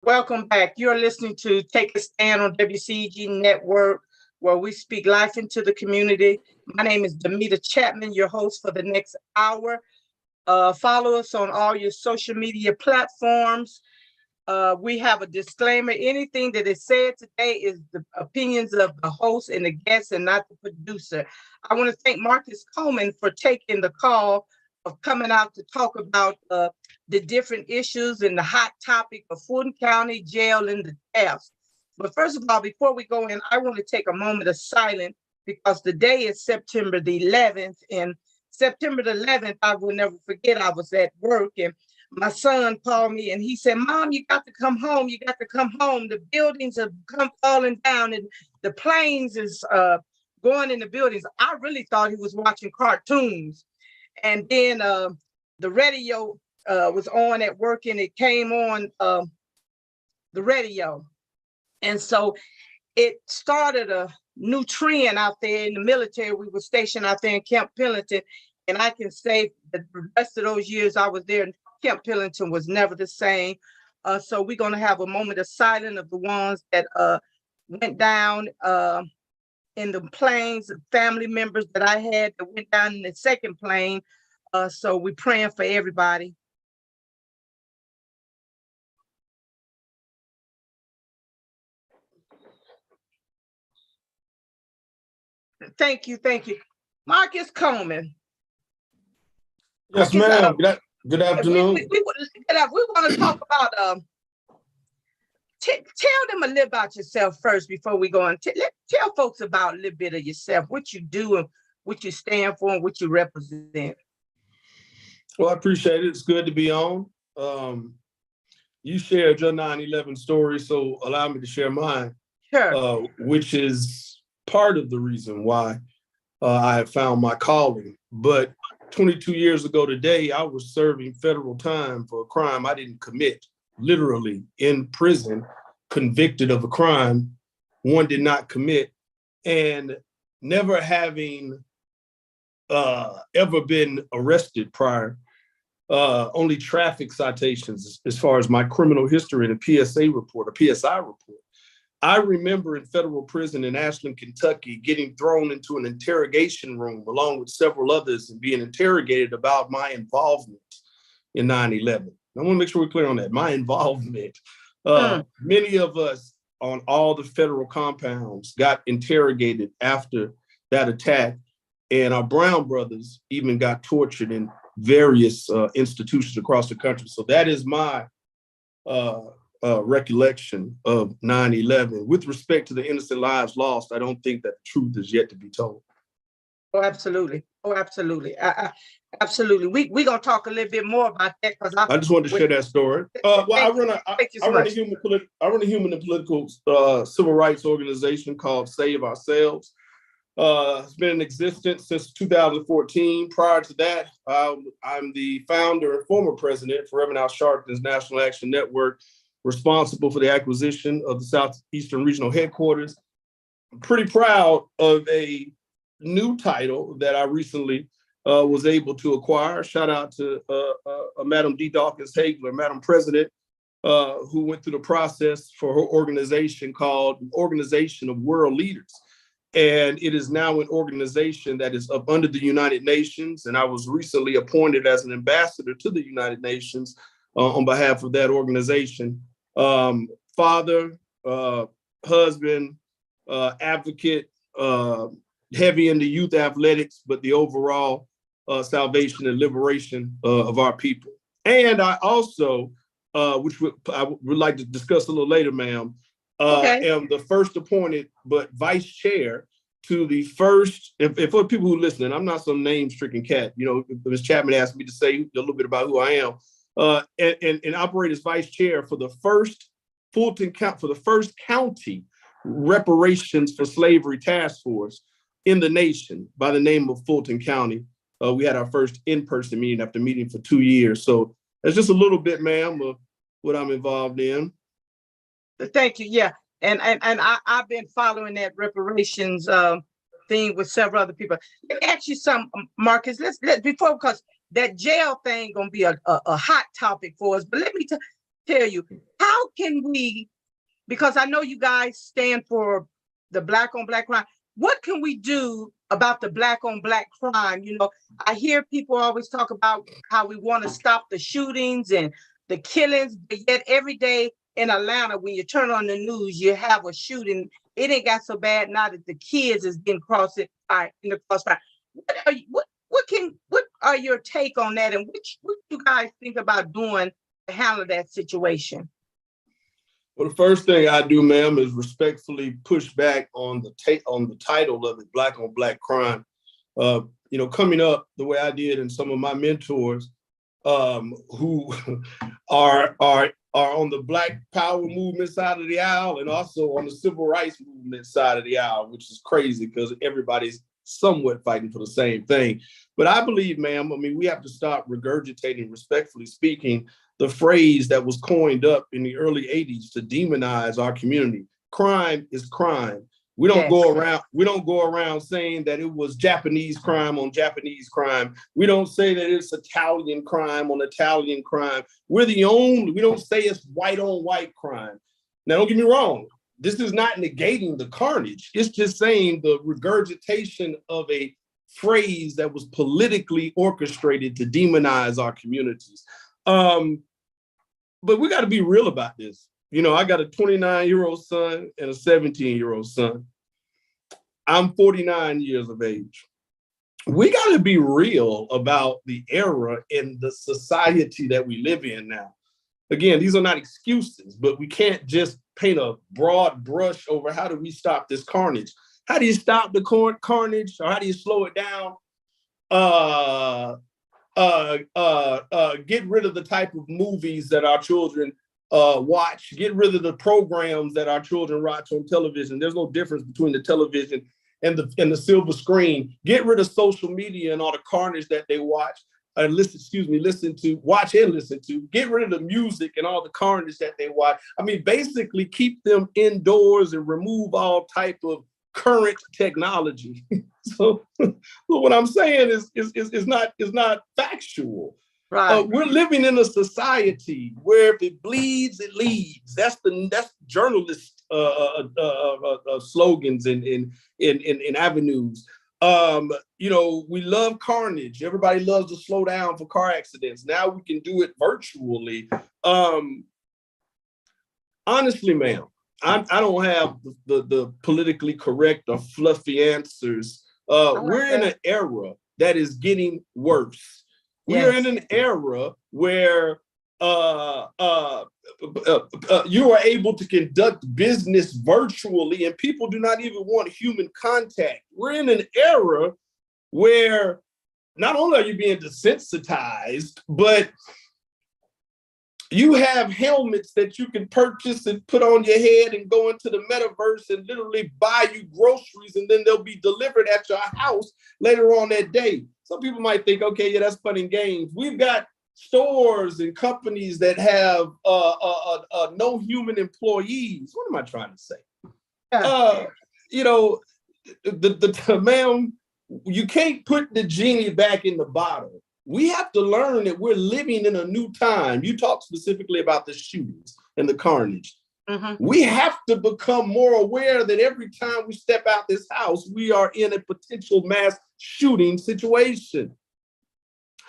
Welcome back. You're listening to Take a Stand on WCEG Network, where we speak life into the community. My name is Damita Chatman, your host for the next hour. Follow us on all your social media platforms. We have a disclaimer. Anything that is said today is the opinions of the host and the guest and not the producer. I want to thank Marcus Coleman for taking the call of coming out to talk about the different issues and the hot topic of Fulton County Jail and the deaths. But first of all, before we go in, I want to take a moment of silence because the day is September the 11th. And September the 11th, I will never forget, I was at work and my son called me and he said, "Mom, you got to come home. You got to come home. The buildings have come falling down and the planes is going in the buildings." I really thought he was watching cartoons. And then the radio was on at work and it came on the radio. And so it started a new trend out there in the military. We were stationed out there in Camp Pendleton. And I can say that the rest of those years I was there, Camp Pendleton was never the same. So we're going to have a moment of silence of the ones that went down in the planes, family members that I had that went down in the second plane. So we're praying for everybody. Thank you. Marcus Coleman. Yes, ma'am. Good afternoon. We want to talk about, tell them a little about yourself first before we go on. Tell folks about a little bit of yourself, what you do and what you stand for and what you represent. Well, I appreciate it. It's good to be on. You shared your 9/11 story, so allow me to share mine. Sure. Which is part of the reason why I have found my calling. But 22 years ago today, I was serving federal time for a crime I didn't commit, literally in prison, convicted of a crime one did not commit, and never having ever been arrested prior, only traffic citations as far as my criminal history and a PSI report. I remember in federal prison in Ashland, Kentucky, getting thrown into an interrogation room along with several others and being interrogated about my involvement in 9/11. I want to make sure we're clear on that. My involvement. Many of us on all the federal compounds got interrogated after that attack, and our Brown brothers even got tortured in various institutions across the country. So that is my recollection of 9/11. With respect to the innocent lives lost, I don't think that the truth is yet to be told. Oh, absolutely. Absolutely. We're going to talk a little bit more about that because I just wanted to share that story. I run a human and political civil rights organization called Save Ourselves. It's been in existence since 2014. Prior to that, I'm the founder and former president for Reverend Al Sharpton's National Action Network, responsible for the acquisition of the Southeastern Regional Headquarters. I'm pretty proud of a new title that I recently was able to acquire. Shout out to Madam D. Dawkins Hagler, Madam President, who went through the process for her organization called Organization of World Leaders. And it is now an organization that is up under the United Nations. And I was recently appointed as an ambassador to the United Nations on behalf of that organization. Father, husband, advocate, heavy into youth athletics, but the overall salvation and liberation of our people. And I also, which I would like to discuss a little later, ma'am, am the first appointed, but vice chair to the first, if for people who are listening, I'm not some name-stricken cat. You know, Ms. Chapman asked me to say a little bit about who I am, and operate as vice chair for the first Fulton for the first county reparations for slavery task force in the nation by the name of Fulton County. We had our first in-person meeting after meeting for 2 years. So that's just a little bit, ma'am, of what I'm involved in. Thank you. Yeah. And I've been following that reparations thing with several other people. Let me ask you something, Marcus. Let's before, because that jail thing gonna be a hot topic for us. But let me tell you, how can we, because I know you guys stand for the Black on Black crime, what can we do about the Black on Black crime? You know, I hear people always talk about how we want to stop the shootings and the killings, but yet every day in Atlanta, when you turn on the news, you have a shooting. It ain't got so bad now that the kids is getting in the crossfire. What are your take on that, and what you guys think about doing to handle that situation? Well, the first thing I do, ma'am, is respectfully push back on the title of it, Black on Black crime. You know, coming up the way I did, and some of my mentors who are on the Black Power movement side of the aisle, and also on the civil rights movement side of the aisle, which is crazy because everybody's somewhat fighting for the same thing. But I believe, ma'am, I mean, we have to stop regurgitating, respectfully speaking, the phrase that was coined up in the early 80s to demonize our community. Crime is crime. We don't go around saying that it was Japanese crime on Japanese crime. We don't say that it's Italian crime on Italian crime. We don't say it's white on white crime. Now, don't get me wrong. This is not negating the carnage. It's just saying the regurgitation of a phrase that was politically orchestrated to demonize our communities. But we got to be real about this. You know, I got a 29-year-old son and a 17-year-old son. I'm 49 years of age. We got to be real about the era and the society that we live in now. Again, these are not excuses, but we can't just paint a broad brush over how do we stop this carnage. How do you stop the carnage, or how do you slow it down? Get rid of the type of movies that our children watch. Get rid of the programs that our children watch on television. There's no difference between the television and the silver screen. Get rid of social media and all the carnage that they watch. Watch and listen to. Get rid of the music and all the carnage that they watch. I mean, basically keep them indoors and remove all type of current technology. So what I'm saying is not factual. Right. We're living in a society where if it bleeds, it leads. That's journalist slogans in avenues. You know, we love carnage. Everybody loves to slow down for car accidents. Now we can do it virtually. Honestly, ma'am, I don't have the politically correct or fluffy answers. We're in an era that is getting worse. We are in an era where you are able to conduct business virtually, and people do not even want human contact. We're in an era where not only are you being desensitized, but you have helmets that you can purchase and put on your head and go into the metaverse and literally buy you groceries, and then they'll be delivered at your house later on that day. Some people might think, okay, yeah, that's fun and games. We've got stores and companies that have no human employees. What am I trying to say? You know, ma'am, you can't put the genie back in the bottle. We have to learn that we're living in a new time. You talk specifically about the shootings and the carnage. Mm-hmm. We have to become more aware that every time we step out this house, we are in a potential mass shooting situation.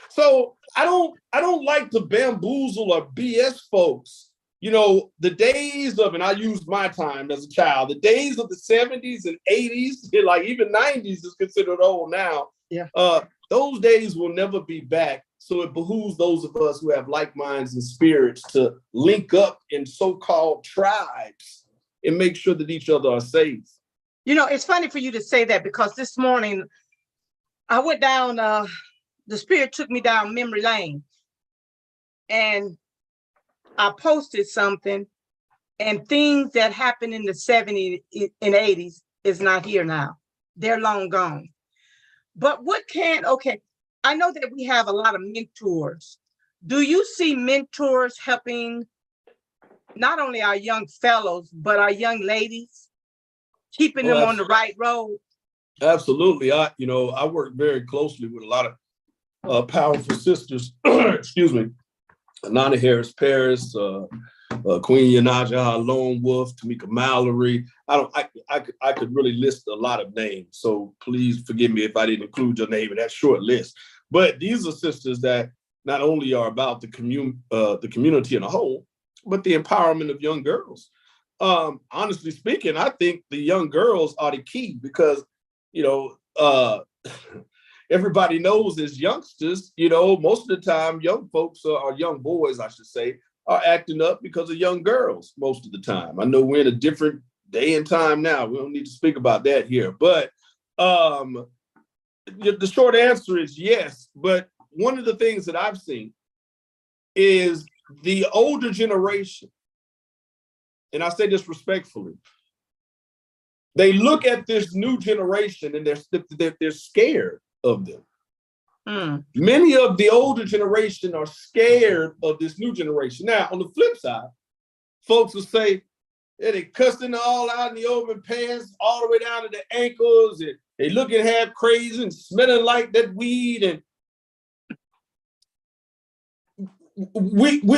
So I don't like to bamboozle or BS folks. You know, the days of, and I used my time as a child, the days of the 70s and 80s, like even 90s is considered old now. Yeah. Those days will never be back. So it behooves those of us who have like minds and spirits to link up in so-called tribes and make sure that each other are safe. You know, it's funny for you to say that, because this morning I went down, the spirit took me down memory lane, and I posted something, and things that happened in the 70s and 80s is not here now. They're long gone. But I know that we have a lot of mentors. Do you see mentors helping not only our young fellows, but our young ladies, keeping them on the right road? Absolutely. I work very closely with a lot of powerful sisters, excuse me, Anana Harris Paris, Queen Yanaja, Lone Wolf, Tamika Mallory. I could really list a lot of names. So please forgive me if I didn't include your name in that short list. But these are sisters that not only are about the community in a whole, but the empowerment of young girls. Honestly speaking, I think the young girls are the key because, everybody knows as youngsters, most of the time, young folks or young boys, I should say, are acting up because of young girls most of the time. I know we're in a different day and time now. We don't need to speak about that here. But the short answer is yes. But one of the things that I've seen is the older generation, and I say this respectfully, they look at this new generation and they're scared of them. Many of the older generation are scared of this new generation. Now, on the flip side, folks will say, yeah, they cussing all out in the open pants, all the way down to the ankles, and they looking half crazy and smelling like that weed. And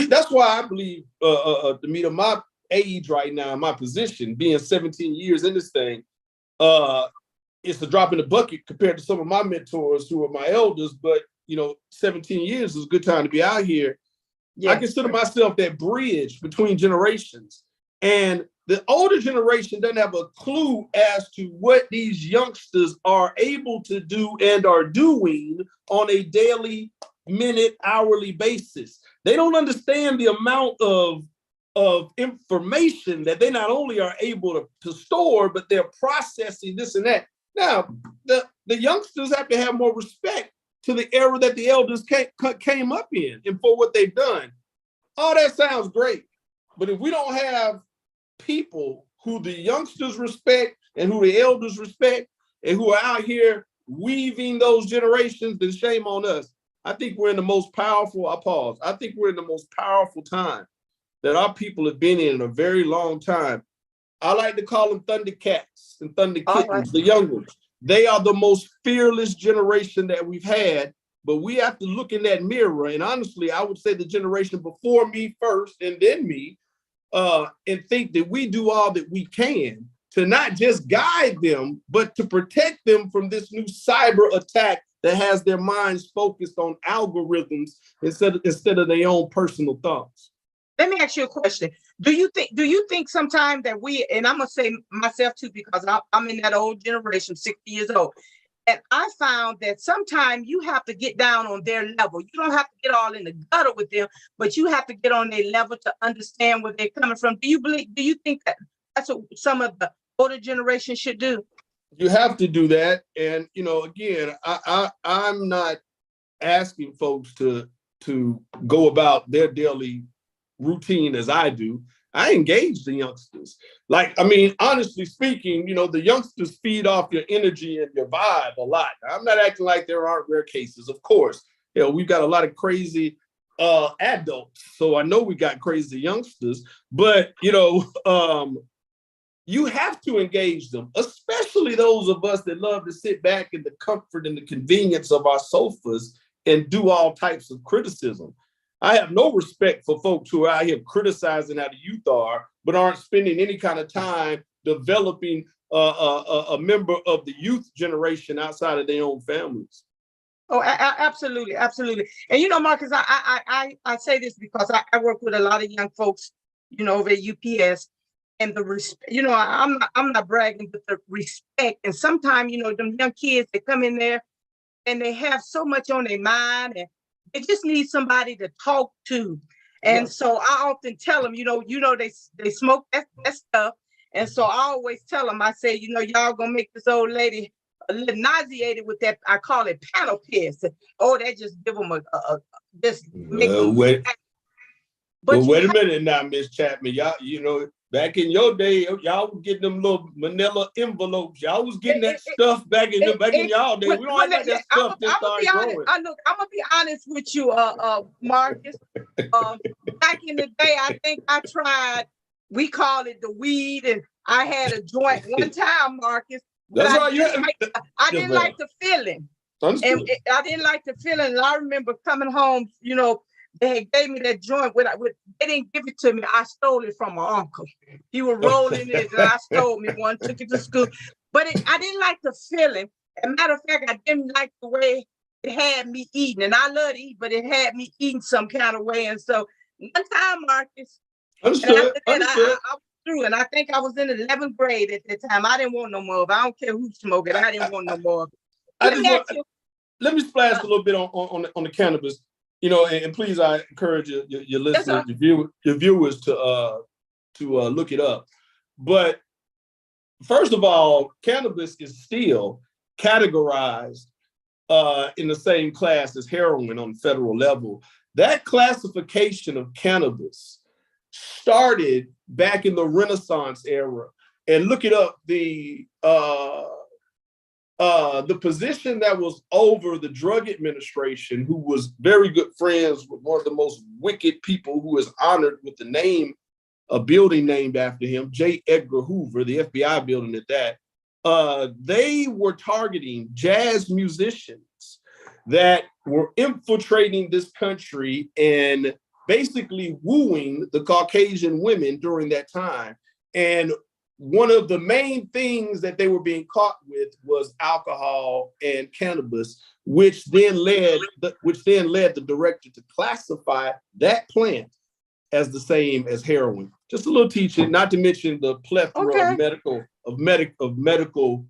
that's why I believe, Damita, my age right now, my position, being 17 years in this thing, it's a drop in the bucket compared to some of my mentors who are my elders. But 17 years is a good time to be out here. Yeah. I consider myself that bridge between generations, and the older generation doesn't have a clue as to what these youngsters are able to do and are doing on a daily, minute, hourly basis. They don't understand the amount of information that they not only are able to store, but they're processing this and that. Now, the youngsters have to have more respect to the era that the elders came up in and for what they've done. All that sounds great. But if we don't have people who the youngsters respect and who the elders respect and who are out here weaving those generations, then shame on us. I think we're in the most powerful, I think we're in the most powerful time that our people have been in a very long time. I like to call them Thundercats and Thunder Kittens, the young ones. They are the most fearless generation that we've had, but we have to look in that mirror. And honestly, I would say the generation before me first and then me, and think that we do all that we can to not just guide them, but to protect them from this new cyber attack that has their minds focused on algorithms instead of their own personal thoughts. Let me ask you a question. Do you think sometimes that we, and I'm gonna say myself too, because I'm in that old generation, 60 years old, and I found that sometimes you have to get down on their level. You don't have to get all in the gutter with them, but you have to get on their level to understand where they're coming from. Do you think that that's what some of the older generation should do? You have to do that. And again, I'm not asking folks to go about their daily routine as I do. I engage the youngsters. Honestly speaking, the youngsters feed off your energy and your vibe a lot. I'm not acting like there aren't rare cases. Of course, we've got a lot of crazy adults. So I know we got crazy youngsters, but you have to engage them, especially those of us that love to sit back in the comfort and the convenience of our sofas and do all types of criticism. I have no respect for folks who are out here criticizing how the youth are, but aren't spending any kind of time developing a member of the youth generation outside of their own families. Oh, absolutely, absolutely. And Marcus, I say this because I work with a lot of young folks, over at UPS, and the respect. I'm not bragging, but the respect. And sometimes, them young kids, they come in there and they have so much on their mind, and they just need somebody to talk to. And so I often tell them, they smoke that stuff. And so I always tell them, I say, y'all gonna make this old lady a little nauseated with that. I call it panel piss. Oh, that just give them just make them. Wait a minute now, Miss Chapman. Y'all, back in your day, y'all was getting them little manila envelopes. Y'all was getting that stuff back in y'all day. We don't have that stuff that started growing. I'm gonna be honest with you, Marcus. Back in the day, I think I tried. We called it the weed, and I had a joint one time, Marcus. That's right. I didn't like the feeling. And I didn't like the feeling. And I remember coming home, they had gave me that joint they didn't give it to me. I stole it from my uncle. He was rolling it and I stole me one, took it to school. But I didn't like the feeling. As a matter of fact, I didn't like the way it had me eating. And I love to eat, but it had me eating some kind of way. And so one time, Marcus, understood. I was through, and I think I was in the 11th grade at the time. I didn't want no more of it. I don't care who smoked it. I didn't want no more of it. Let me splash a little bit on the cannabis, and please, I encourage your listeners, your viewers to look it up. But first of all, cannabis is still categorized in the same class as heroin on the federal level. That classification of cannabis started back in the Renaissance era. And look it up, the position that was over the Drug Administration, who was very good friends with one of the most wicked people who is honored with the name, a building named after him, J. Edgar Hoover, the FBI building at that. They were targeting jazz musicians that were infiltrating this country and basically wooing the Caucasian women during that time. And one of the main things that they were being caught with was alcohol and cannabis, which then led the director to classify that plant as the same as heroin. Just a little teaching, not to mention the plethora of medical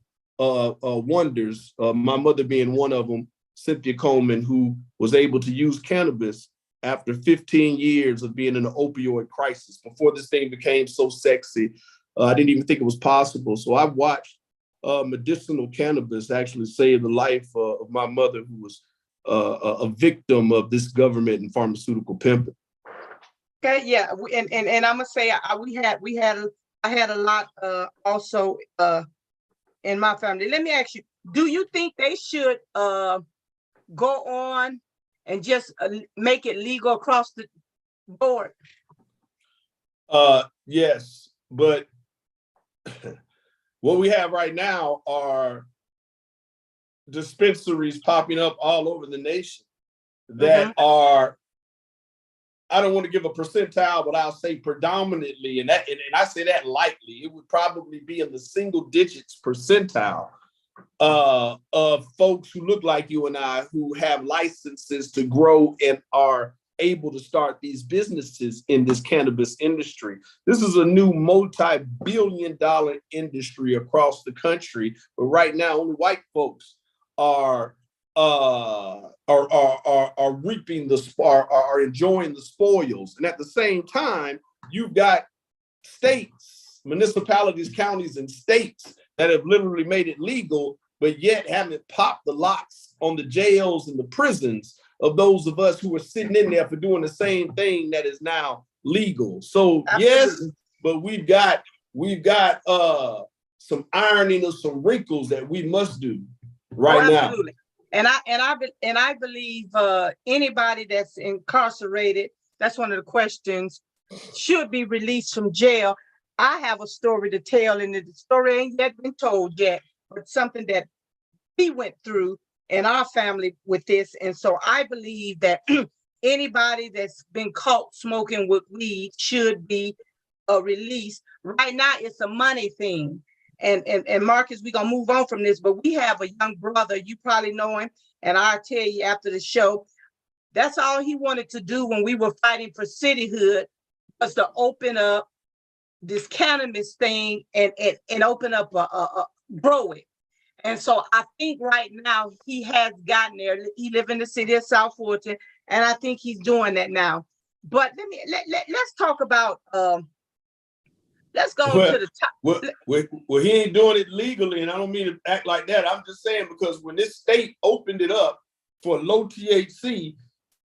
wonders. My mother being one of them, Cynthia Coleman, who was able to use cannabis after 15 years of being in an opioid crisis. Before this thing became so sexy, I didn't even think it was possible. So I've watched medicinal cannabis actually save the life of my mother, who was a victim of this government and pharmaceutical pimping. Okay, yeah, and I'm gonna say I had a lot also in my family. Let me ask you: do you think they should go on and just make it legal across the board? Yes, but what we have right now are dispensaries popping up all over the nation that are, I don't want to give a percentile, but I'll say predominantly, and I say that lightly, it would probably be in the single digits percentile of folks who look like you and I, who have licenses to grow and are able to start these businesses in this cannabis industry. This is a new multi-billion-dollar industry across the country, but right now only white folks are reaping are enjoying the spoils. And at the same time, you've got states, municipalities, counties, and states that have literally made it legal, but yet haven't popped the locks on the jails and the prisons of those of us who are sitting in there for doing the same thing that is now legal. So yes, but we've got some ironing of some wrinkles that we must do right now. And I believe anybody that's incarcerated, that's one of the questions, should be released from jail. I have a story to tell, and the story ain't yet been told yet, but something that we went through in our family with this. And so I believe that anybody that's been caught smoking with weed should be released. Right now, it's a money thing. And Marcus, we're gonna move on from this, but we have a young brother, you probably know him, and I'll tell you after the show, that's all he wanted to do when we were fighting for cityhood, was to open up this cannabis thing and open up grow it. And so I think right now he has gotten there. He lives in the city of South Fulton, and I think he's doing that now. But let's talk about let's go to the top. Well, he ain't doing it legally, and I don't mean to act like that. I'm just saying, because when this state opened it up for low THC,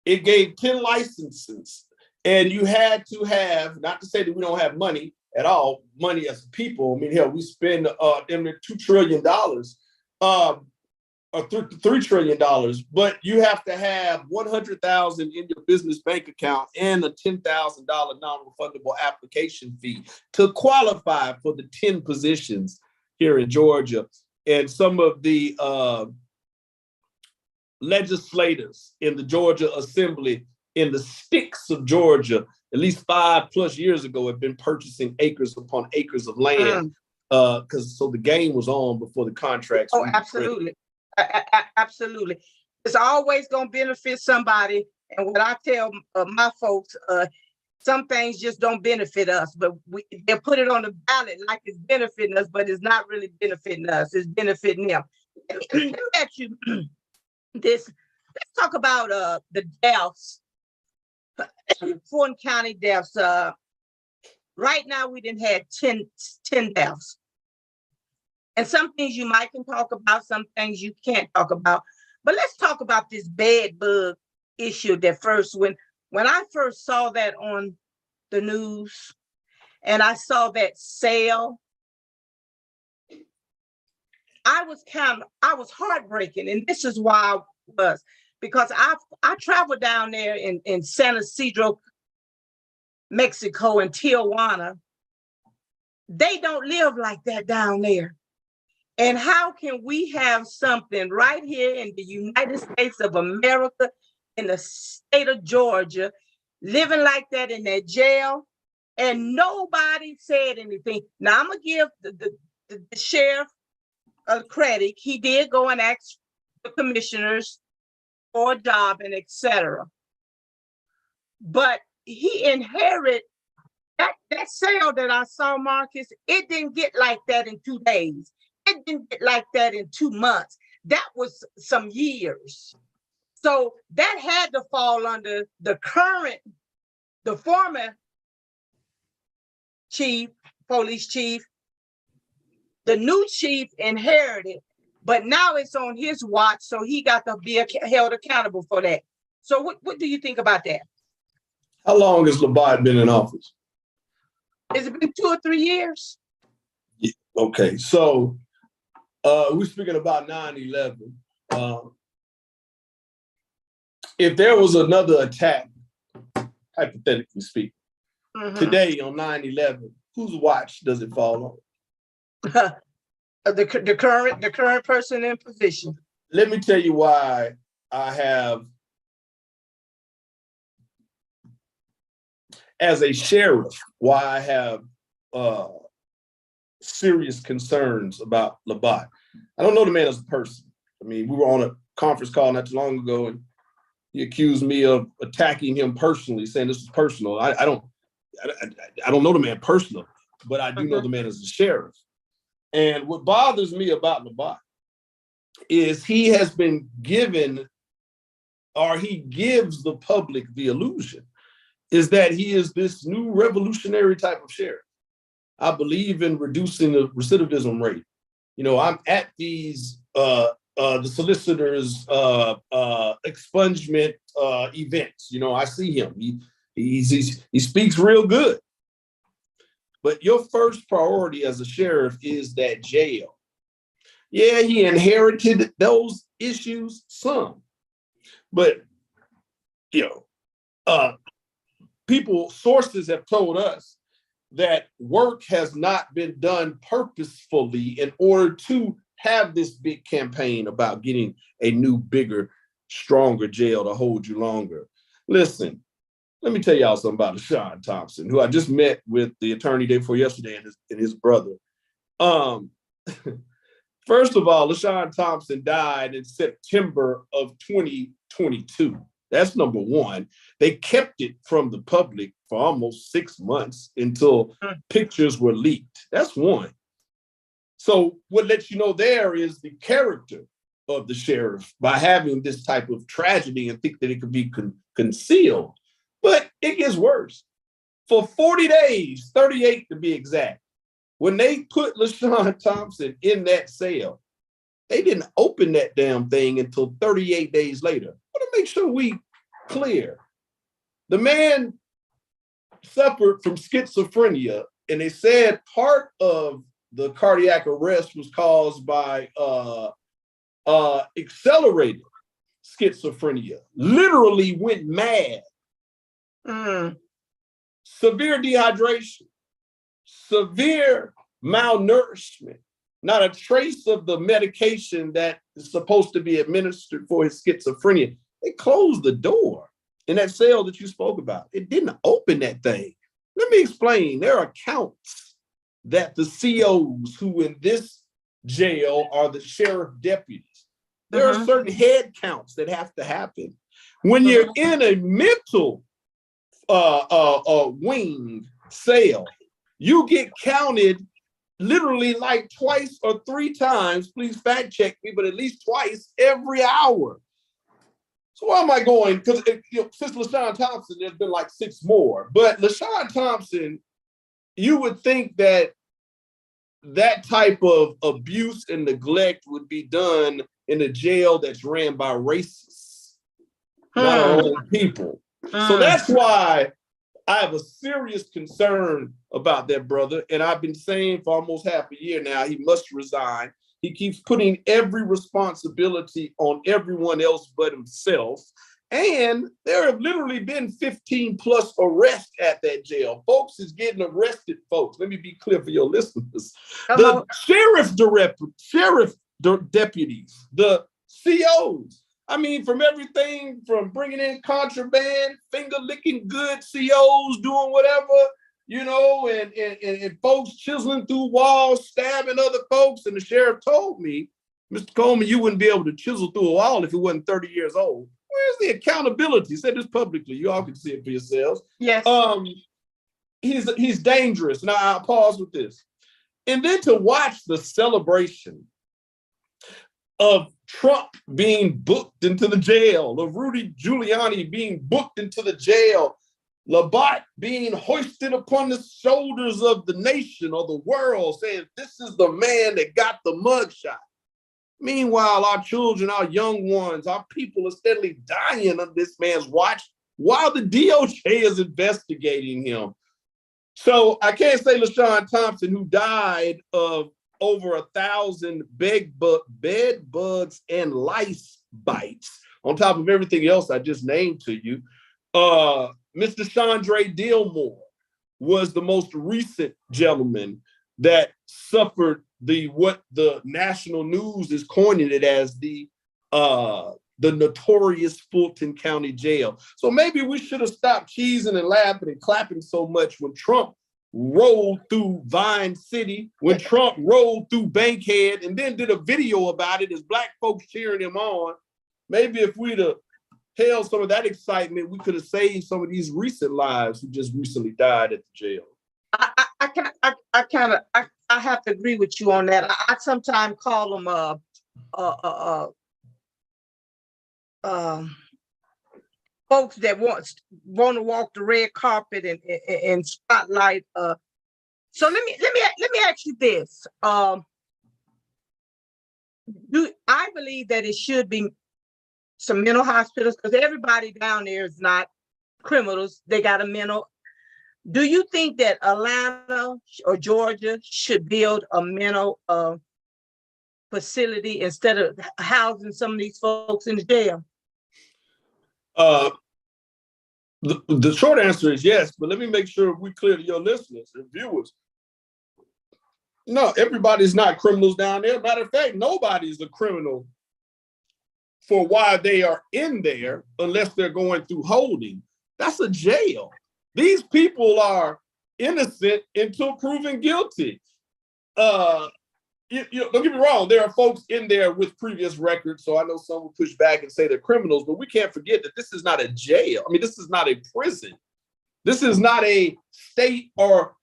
it gave 10 licenses, and you had to have, not to say that we don't have money at all, money as people. I mean, hell, we spend $2 trillion, or $3 trillion, but you have to have 100,000 in your business bank account and a $10,000 non-refundable application fee to qualify for the 10 positions here in Georgia. And some of the legislators in the Georgia Assembly in the sticks of Georgia, at least 5+ years ago, have been purchasing acres upon acres of land. So the game was on before the contracts. Oh, absolutely. Absolutely. It's always going to benefit somebody. And what I tell my folks, some things just don't benefit us, but they'll put it on the ballot like it's benefiting us, but it's not really benefiting us. It's benefiting them. Let me ask you this. Let's talk about the deaths, Fulton County deaths. Right now, we didn't have 10 deaths. And some things you might can talk about, some things you can't talk about. But let's talk about this bed bug issue that first, when I first saw that on the news and I saw that sale, I was heartbreaking. And this is why I was, because I traveled down there in San Isidro, Mexico, and Tijuana. They don't live like that down there. And how can we have something right here in the United States of America, in the state of Georgia, living like that in that jail, and nobody said anything? Now, I'm going to give the sheriff credit. He did go and ask the commissioners for a job and etc. But he inherited that sale that I saw, Marcus. It didn't get like that in 2 days. It didn't get like that in 2 months. That was some years. So that had to fall under the former chief, police chief. The new chief inherited, but now it's on his watch, so he got to be held accountable for that. So what do you think about that? How long has LaBotte been in office? Has it been 2 or 3 years? Yeah, okay, so we're speaking about 9/11. If there was another attack, hypothetically speaking, today on 9/11, whose watch does it fall on? The current person in position. Let me tell you why I have, as a sheriff, why I have serious concerns about LaBotte. I don't know the man as a person. I mean, we were on a conference call not too long ago, and he accused me of attacking him personally, saying this is personal. I don't know the man personally, but I do know the man as a sheriff. And what bothers me about LaBotte is he has been given, or he gives the public the illusion, is that he is this new revolutionary type of sheriff. I believe in reducing the recidivism rate. You know, I'm at these the solicitor's expungement events. You know, I see him. He speaks real good. But your first priority as a sheriff is that jail. Yeah, he inherited those issues, some. But, you know, sources have told us that work has not been done purposefully in order to have this big campaign about getting a new, bigger, stronger jail to hold you longer. Listen, let me tell y'all something about LaShawn Thompson, who I just met with the attorney day before yesterday and his brother. First of all, LaShawn Thompson died in September of 2022. That's number one. They kept it from the public for almost 6 months until pictures were leaked. That's one. So what lets you know there is the character of the sheriff by having this type of tragedy and think that it could be concealed. But it gets worse. For 40 days, 38 to be exact, when they put LaShawn Thompson in that cell, they didn't open that damn thing until 38 days later. I want to make sure we clear. The man suffered from schizophrenia, and they said part of the cardiac arrest was caused by accelerated schizophrenia. Literally went mad. Severe dehydration, severe malnourishment, not a trace of the medication that is supposed to be administered for his schizophrenia. They closed the door. in that cell that you spoke about. It didn't open that thing. Let me explain. There are counts that the COs who in this jail are the sheriff deputies. There are certain head counts that have to happen. When you're in a mental wing cell, you get counted literally like twice or three times, please fact check me, but at least twice every hour. So why am I going? Because since LaShawn Thompson, there's been like 6 more. But LaShawn Thompson, you would think that that type of abuse and neglect would be done in a jail that's ran by racists, not our own people. So that's why I have a serious concern about that brother. And I've been saying for almost half a year now, he must resign. He keeps putting every responsibility on everyone else but himself. And there have literally been 15 plus arrests at that jail. Folks is getting arrested, folks. Let me be clear for your listeners. The sheriff deputies, the COs, I mean, from everything from bringing in contraband, finger licking good COs, doing whatever, you know, and folks chiseling through walls, stabbing other folks. And the sheriff told me, Mr. Coleman, you wouldn't be able to chisel through a wall if it wasn't 30 years old. Where's the accountability? He said this publicly. You all can see it for yourselves. Yes. He's dangerous. Now I'll pause with this. And then to watch the celebration of Trump being booked into the jail, of Rudy Giuliani being booked into the jail, Labat being hoisted upon the shoulders of the nation or the world, saying this is the man that got the mugshot. Meanwhile, our children, our young ones, our people are steadily dying under this man's watch while the DOJ is investigating him. So I can't say LaShawn Thompson, who died of over 1,000 bed bugs and lice bites, on top of everything else I just named to you. Mr. Chandre Dillmore was the most recent gentleman that suffered what the national news is coining it as the notorious Fulton County Jail. So maybe we should have stopped cheesing and laughing and clapping so much when Trump rolled through Vine City, when Trump rolled through Bankhead, and then did a video about it as Black folks cheering him on. Maybe if we'd have held some of that excitement, we could have saved some of these recent lives who just recently died at the jail. I have to agree with you on that. I sometimes call them folks that want to walk the red carpet and spotlight. So let me ask you this. I believe that it should be some mental hospitals, because everybody down there is not criminals. They got a mental. Do you think that Atlanta or Georgia should build a mental facility instead of housing some of these folks in the jail? The short answer is yes, but let me make sure we're clear to your listeners and viewers. No, everybody's not criminals down there. Matter of fact, nobody's a criminal for why they are in there unless they're going through holding. That's a jail. These people are innocent until proven guilty. Don't get me wrong, there are folks in there with previous records, so I know some will push back and say they're criminals, but we can't forget that this is not a jail. I mean, this is not a prison. This is not a state or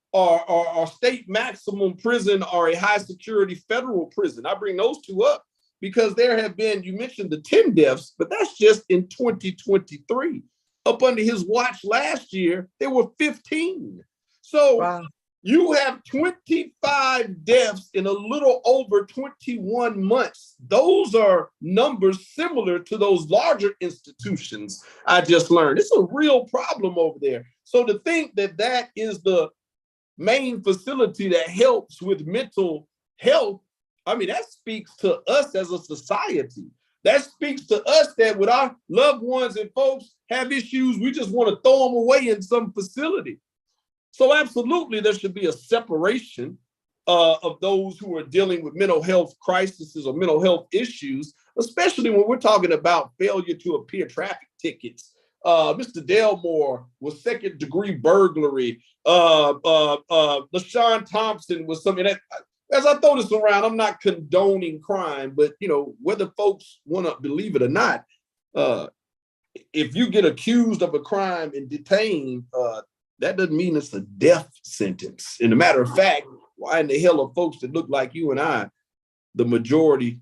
state maximum prison or a high security federal prison. I bring those two up because there have been, you mentioned the 10 deaths, but that's just in 2023. Up under his watch last year, there were 15. So wow. You have 25 deaths in a little over 21 months. Those are numbers similar to those larger institutions I just learned. It's a real problem over there. So to think that that is the main facility that helps with mental health, I mean, that speaks to us as a society. That speaks to us that with our loved ones and folks have issues, we just want to throw them away in some facility. So absolutely, there should be a separation of those who are dealing with mental health crises or mental health issues, especially when we're talking about failure to appear traffic tickets Mr. Delmore was second-degree burglary. LaShawn Thompson was something that, as I throw this around, I'm not condoning crime, but whether folks want to believe it or not, if you get accused of a crime and detained, that doesn't mean it's a death sentence. And a matter of fact, why in the hell are folks that look like you and I, the majority,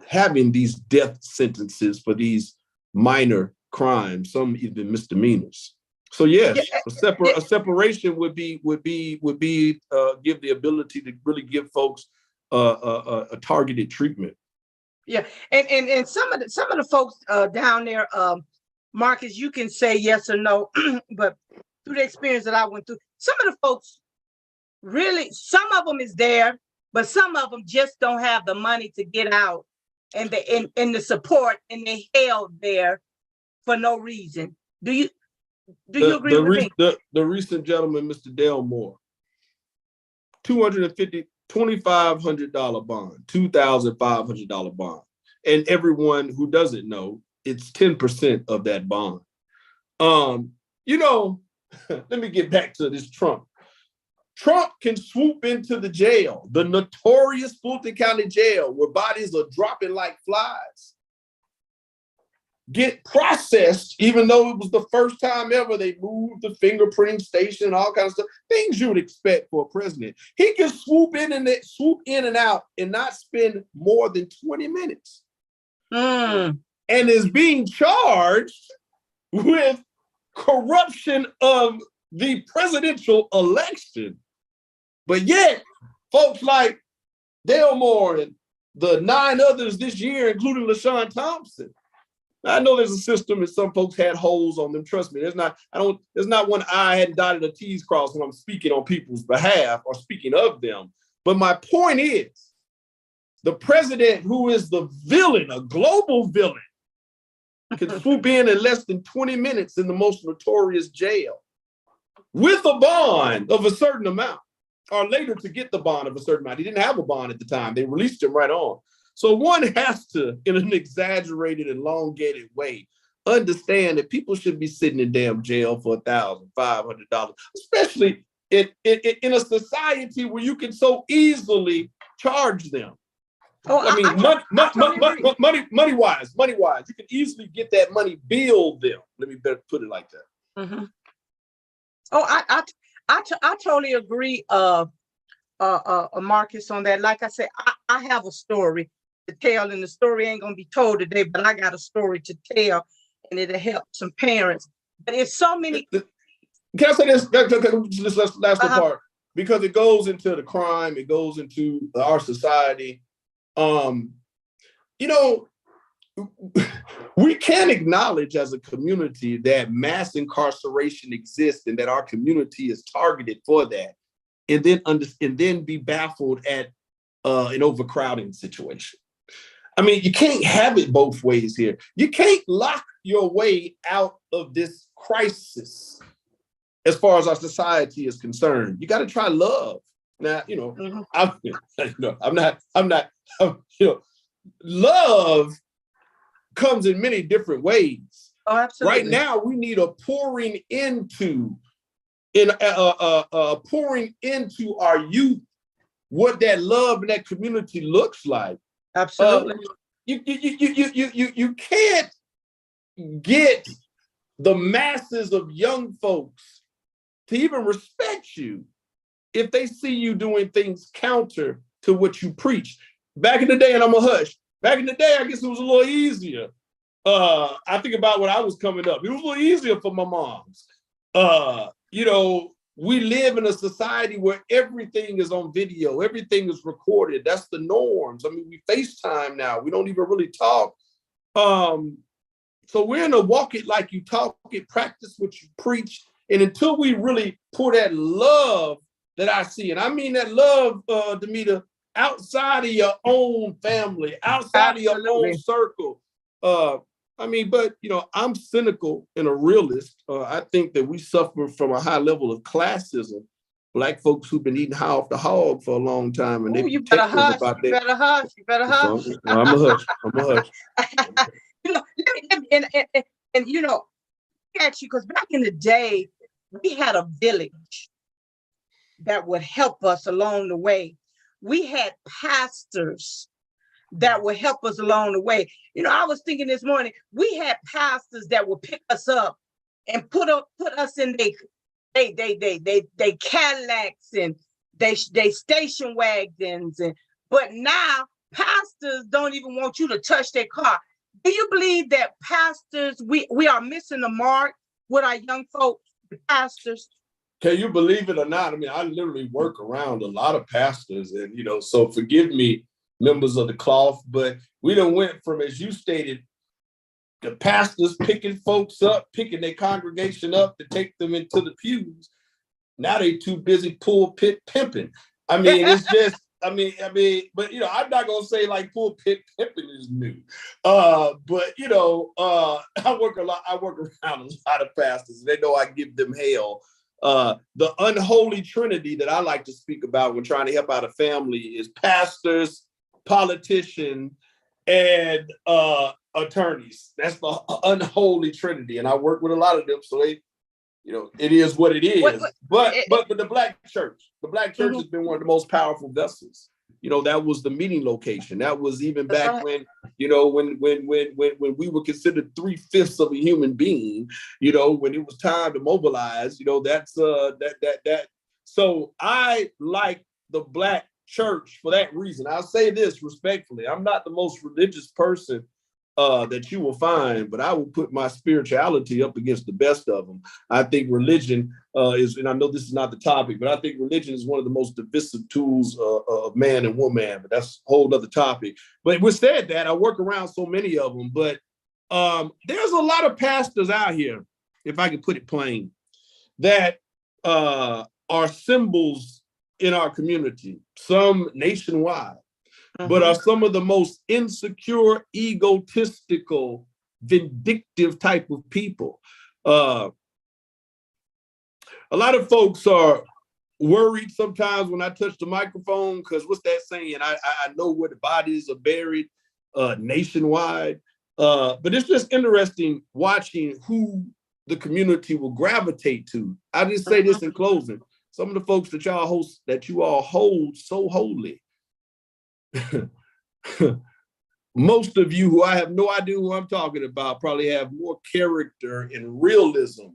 having these death sentences for these minor crimes, some even misdemeanors? So yes, a separation would be give the ability to really give folks a targeted treatment. Yeah, and some of the folks down there, Marcus, you can say yes or no, but through the experience that I went through, some of the folks really, some of them is there, but some of them just don't have the money to get out, and the support, and they held there for no reason. Do you agree with me? The recent gentleman, Mr. Delmore, $2,500 bond, $2,500 bond. And everyone who doesn't know, it's 10% of that bond. Let me get back to this Trump. Trump can swoop into the jail, the notorious Fulton County jail, where bodies are dropping like flies, get processed, even though it was the first time ever they moved the fingerprinting station and all kinds of stuff, things you would expect for a president. He can swoop in and out and not spend more than 20 minutes. And is being charged with corruption of the presidential election. But yet, folks like Delmore and the 9 others this year, including LaShawn Thompson, I know there's a system and some folks had holes on them. Trust me, there's not one I hadn't dotted a T's crossed when I'm speaking on people's behalf or speaking of them. But my point is, the president, who is the villain, a global villain, can swoop in less than 20 minutes in the most notorious jail with a bond of a certain amount, or later to get the bond of a certain amount. He didn't have a bond at the time. They released him right on. So one has to, in an exaggerated, elongated way, understand that people should be sitting in damn jail for $1,500, especially in a society where you can so easily charge them. Money-wise, you can easily get that money, bill them. Let me better put it like that. Mm-hmm. I totally agree, Marcus, on that. Like I said, I have a story to tell, and the story ain't gonna be told today, but I got a story to tell, and it'll help some parents. But it's so many. Can I say this? This last part, because it goes into the crime, it goes into our society. We can't acknowledge as a community that mass incarceration exists and that our community is targeted for that, and then be baffled at an overcrowding situation. I mean, you can't have it both ways here. You can't lock your way out of this crisis as far as our society is concerned. You got to try love. Now, love comes in many different ways. Oh, absolutely. Right now, we need a pouring into our youth what that love and that community looks like. Absolutely. You can't get the masses of young folks to even respect you if they see you doing things counter to what you preach. Back in the day, and I'm a hush, back in the day, I guess it was a little easier. I think about when I was coming up. It was a little easier for my moms. We live in a society where everything is on video, everything is recorded. That's the norms. I mean, we FaceTime now. We don't even really talk. So we're in a walk it like you talk it, practice what you preach. And until we really pour that love that I see, and I mean that love, Damita, outside of your own family, outside of your own circle. But I'm cynical and a realist. I think that we suffer from a high level of classism. Black folks who've been eating high off the hog for a long time, and you better hush. You better hush. You better hush. I'm a hush. me ask you, because back in the day, we had a village that would help us along the way. We had pastors that would help us along the way. You know, I was thinking this morning, we had pastors that would pick us up and put us in they Cadillacs and they station wagons, but now pastors don't even want you to touch their car. Do you believe that pastors, we are missing the mark with our young folks, the pastors? Can you believe it or not? I mean, I literally work around a lot of pastors, and so forgive me, members of the cloth, but we done went from, as you stated, the pastors picking folks up, picking their congregation up to take them into the pews. Now they too busy pulpit pimping. I mean, it's just, but I'm not gonna say like pulpit pimping is new. I work around a lot of pastors, and they know I give them hell. The unholy trinity that I like to speak about when trying to help out a family is pastors, politicians, and attorneys. That's the unholy trinity, and I work with a lot of them, so they, it is what it is. But the Black church has been one of the most powerful vessels. That was the meeting location. That was even back when, when we were considered 3/5 of a human being. When it was time to mobilize. That's that. So I like the Black church for that reason. I'll say this respectfully: I'm not the most religious person that you will find, but I will put my spirituality up against the best of them. I think religion is, and I know this is not the topic, but I think religion is one of the most divisive tools of man and woman, but that's a whole other topic. But with said that, I work around so many of them, but there's a lot of pastors out here, if I can put it plain, that are symbols in our community, some nationwide, but are some of the most insecure, egotistical, vindictive type of people. A lot of folks are worried sometimes when I touch the microphone, because what's that saying? I know where the bodies are buried nationwide. But it's just interesting watching who the community will gravitate to. I just say this in closing. Some of the folks that you all hold so holy. Most of you, who I have no idea who I'm talking about, probably have more character and realism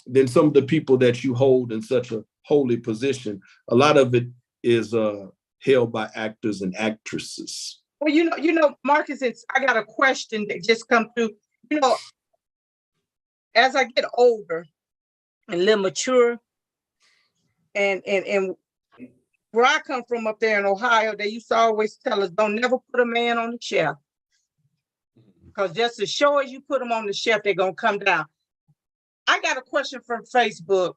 than some of the people that you hold in such a holy position. A lot of it is held by actors and actresses. Well, Marcus, I got a question that just come through. As I get older and a little mature, and where I come from up there in Ohio, they used to always tell us, don't never put a man on the shelf. Because just as sure as you put them on the shelf, they're going to come down. I got a question from Facebook.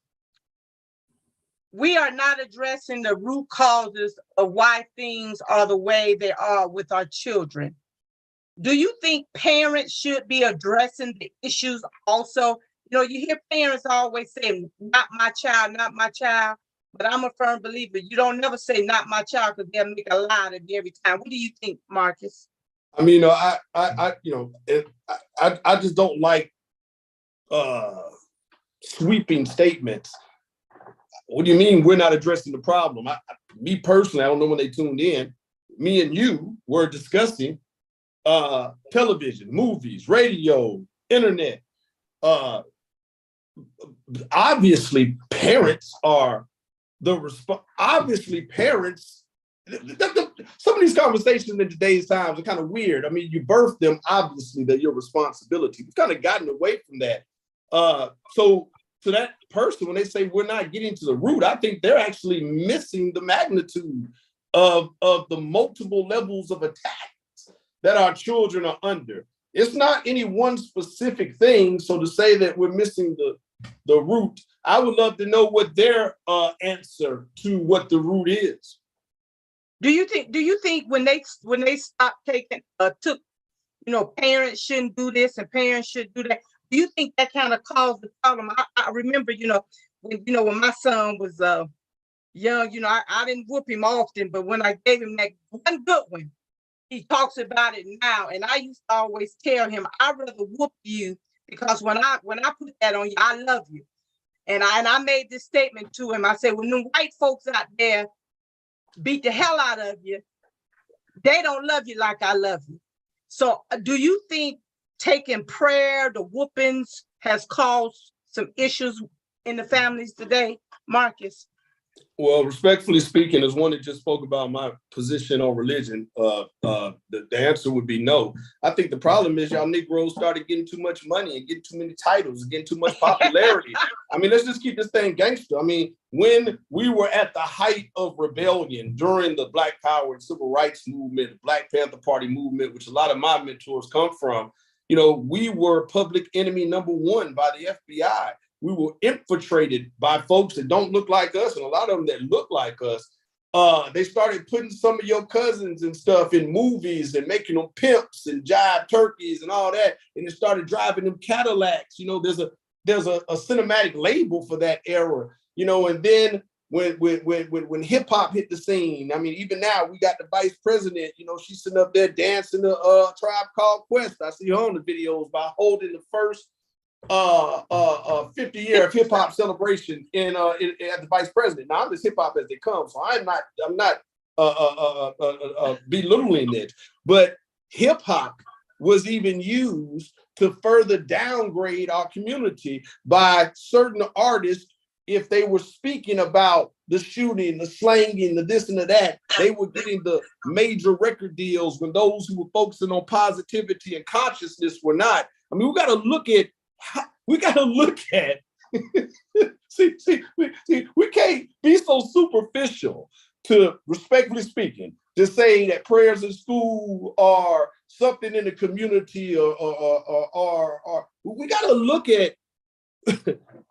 We are not addressing the root causes of why things are the way they are with our children. Do you think parents should be addressing the issues also? You hear parents always say, not my child, not my child. But I'm a firm believer. You don't never say not my child, because they'll make a lie of you every time. What do you think, Marcus? I mean, I just don't like sweeping statements. What do you mean we're not addressing the problem? Me personally, I don't know when they tuned in. Me and you were discussing television, movies, radio, internet. Obviously, parents are obviously parents, some of these conversations in today's times are kind of weird. I mean, you birth them, obviously they're your responsibility. We've kind of gotten away from that. So to that person, when they say we're not getting to the root, I think they're actually missing the magnitude of the multiple levels of attacks that our children are under. It's not any one specific thing. So to say that we're missing the root, I would love to know what their answer to what the root is. Do you think when they stopped took parents shouldn't do this and parents should do that, do you think that kind of caused the problem? I remember, when my son was young, I didn't whoop him often, but when I gave him that one good one, he talks about it now. And I used to always tell him, I'd rather whoop you Because when I put that on you, I love you. And I made this statement to him. I said, when the white folks out there beat the hell out of you, they don't love you like I love you. So do you think taking prayer, the whoopings, has caused some issues in the families today, Marcus? Well, respectfully speaking, as one that just spoke about my position on religion, the answer would be no. I think the problem is y'all Negroes started getting too much money and getting too many titles, getting too much popularity. I mean, let's just keep this thing gangster. I mean, when we were at the height of rebellion during the Black Power and Civil Rights movement, the Black Panther Party movement, which a lot of my mentors come from, you know, we were public enemy number one by the FBI. We were infiltrated by folks that don't look like us, and a lot of them that look like us. They started putting some of your cousins and stuff in movies and making them pimps and jive turkeys and all that, and it started driving them Cadillacs. You know, there's a cinematic label for that era. You know, and then when hip hop hit the scene, I mean, even now we got the vice president. You know, she's sitting up there dancing the Tribe Called Quest. I see her on the videos by holding the first 50-year of hip hop celebration at the vice president. Now I'm as hip hop as they come, so I'm not belittling it. But hip hop was even used to further downgrade our community by certain artists. If they were speaking about the shooting, the slanging, the this and the that, they were getting the major record deals when those who were focusing on positivity and consciousness were not. I mean, we got to look at we can't be so superficial to, respectfully speaking, to say that prayers in school are something in the community or we got to look at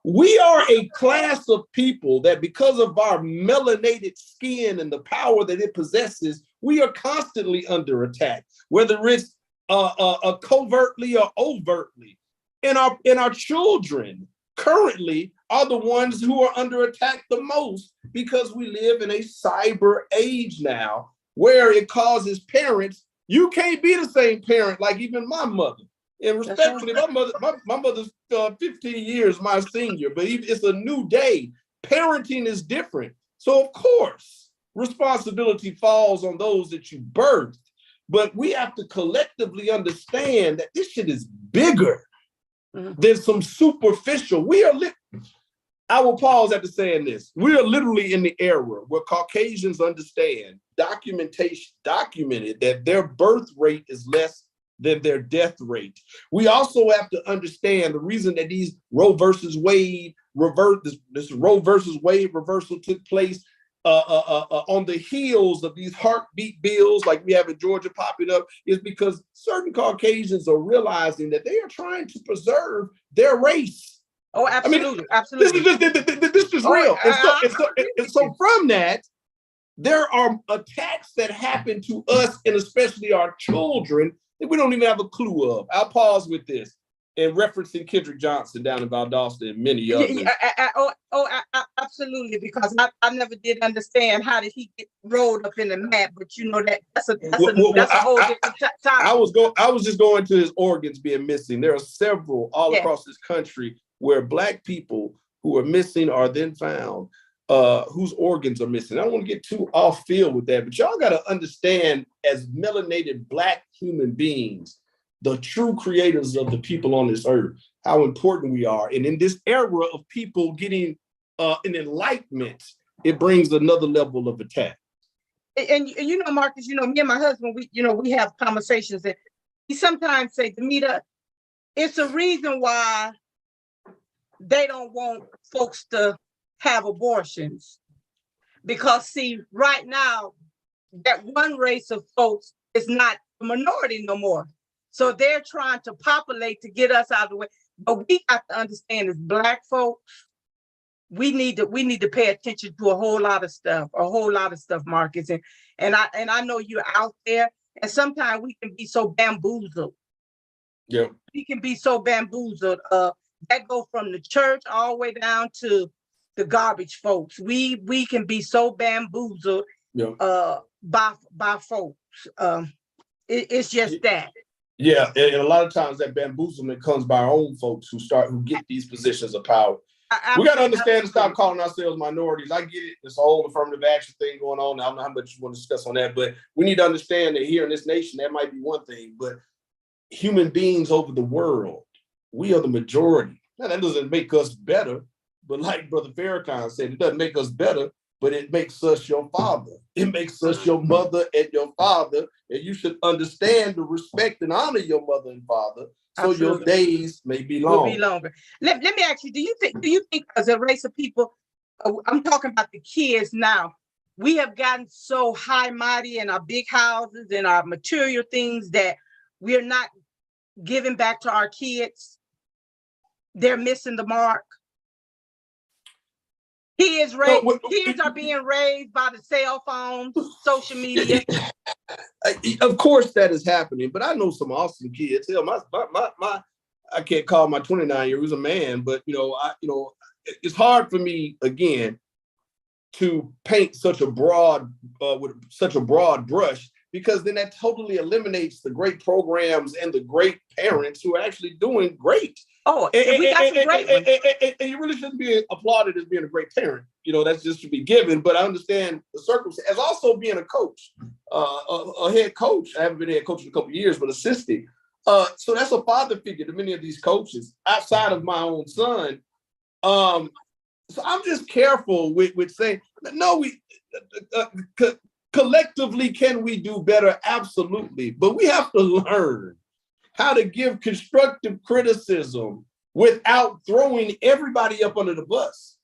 we are a class of people that, because of our melanated skin and the power that it possesses, we are constantly under attack, whether it's covertly or overtly. And our children currently are the ones who are under attack the most, because we live in a cyber age now where it causes parents, you can't be the same parent like even my mother. And respectfully, my mother's 15 years my senior, but it's a new day. Parenting is different. So of course, responsibility falls on those that you birthed, but we have to collectively understand that this shit is bigger than some superficial. I will pause after saying this. We are literally in the era where Caucasians documented that their birth rate is less than their death rate. We also have to understand the reason that these Roe versus Wade this Roe versus Wade reversal took place on the heels of these heartbeat bills like we have in Georgia popping up, is because certain Caucasians are realizing that they are trying to preserve their race. Oh, absolutely, I mean, absolutely. This is real. And so from that, there are attacks that happen to us, and especially our children, that we don't even have a clue of. I'll pause with this and referencing Kendrick Johnson down in Valdosta and many others. Absolutely, because I never did understand how did he get rolled up in the map, but you know that's a whole different topic. I was just going to his organs being missing. There are several all across this country where Black people who are missing are then found, whose organs are missing. I don't want to get too off field with that, but y'all got to understand, as melanated Black human beings, the true creators of the people on this earth, how important we are. And in this era of people getting an enlightenment, it brings another level of attack. And you know, Marcus, you know, me and my husband, we have conversations that he sometimes say, Damita, it's a reason why they don't want folks to have abortions. Because see, right now, that one race of folks is not a minority no more. So they're trying to populate to get us out of the way. But we have to understand, as Black folks, we need to pay attention to a whole lot of stuff, Marcus. And I know you're out there, and sometimes we can be so bamboozled. Yeah. We can be so bamboozled. That go from the church all the way down to the garbage folks. We can be so bamboozled by folks. It's just that. Yeah, and a lot of times that bamboozlement comes by our own folks who get these positions of power. We got to understand and stop calling ourselves minorities. I get it. This whole affirmative action thing going on. I don't know how much you want to discuss on that, but we need to understand that here in this nation, that might be one thing, but human beings over the world, we are the majority. Now, that doesn't make us better, but like Brother Farrakhan said, it doesn't make us better, but it makes us your father. It makes us your mother and your father, and you should understand to respect and honor your mother and father, so your days may be long. Will be longer. Let me ask you, do you think as a race of people, I'm talking about the kids now, we have gotten so high mighty in our big houses and our material things that we're not giving back to our kids? They're missing the mark. Kids are being raised by the cell phones, social media. Of course that is happening, but I know some awesome kids. Hell, I can't call my 29-year-old, who's a man, but it's hard for me again to paint such a broad with such a broad brush, because then that totally eliminates the great programs and the great parents who are actually doing great. Oh, and we got some great ones. And you really shouldn't be applauded as being a great parent. That's just to be given. But I understand the circumstance. As also being a coach, a head coach. I haven't been a head coach in a couple of years, but assisting. So that's a father figure to many of these coaches outside of my own son. So I'm just careful with saying, no, collectively, can we do better? Absolutely. But we have to learn how to give constructive criticism without throwing everybody up under the bus.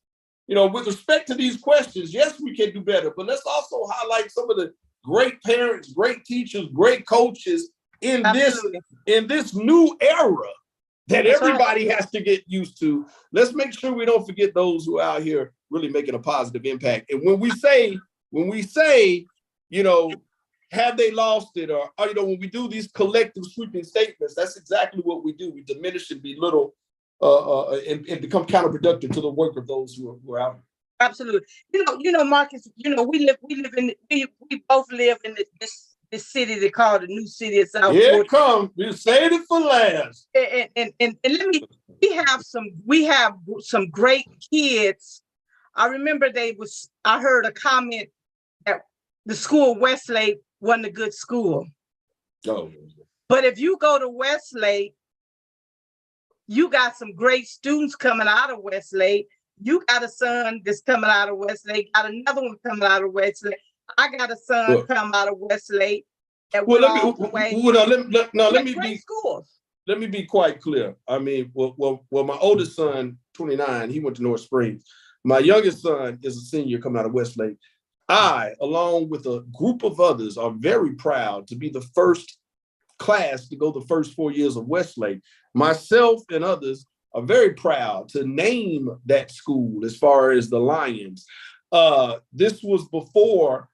With respect to these questions, yes, we can do better, but let's also highlight some of the great parents, great teachers, great coaches in this new era that everybody has to get used to. Let's make sure we don't forget those who are out here really making a positive impact. And when we say, have they lost it? Or when we do these collective sweeping statements, that's exactly what we do. We diminish and belittle and become counterproductive to the work of those who are out. Absolutely. Marcus, we both live in this city they call the new city of South Fulton. Here it comes. We saved it for last. And we have some great kids. I remember I heard a comment that the school Westlake wasn't a good school. Oh. But if you go to Westlake, you got some great students coming out of Westlake. You got a son that's coming out of Westlake, got another one coming out of Westlake. I got a son come out of Westlake. Let me be quite clear. I mean, my oldest son, 29, he went to North Springs. My youngest son is a senior coming out of Westlake. I, along with a group of others, are very proud to be the first class to go the first 4 years of Westlake. Myself and others are very proud to name that school as far as the Lions. This was before,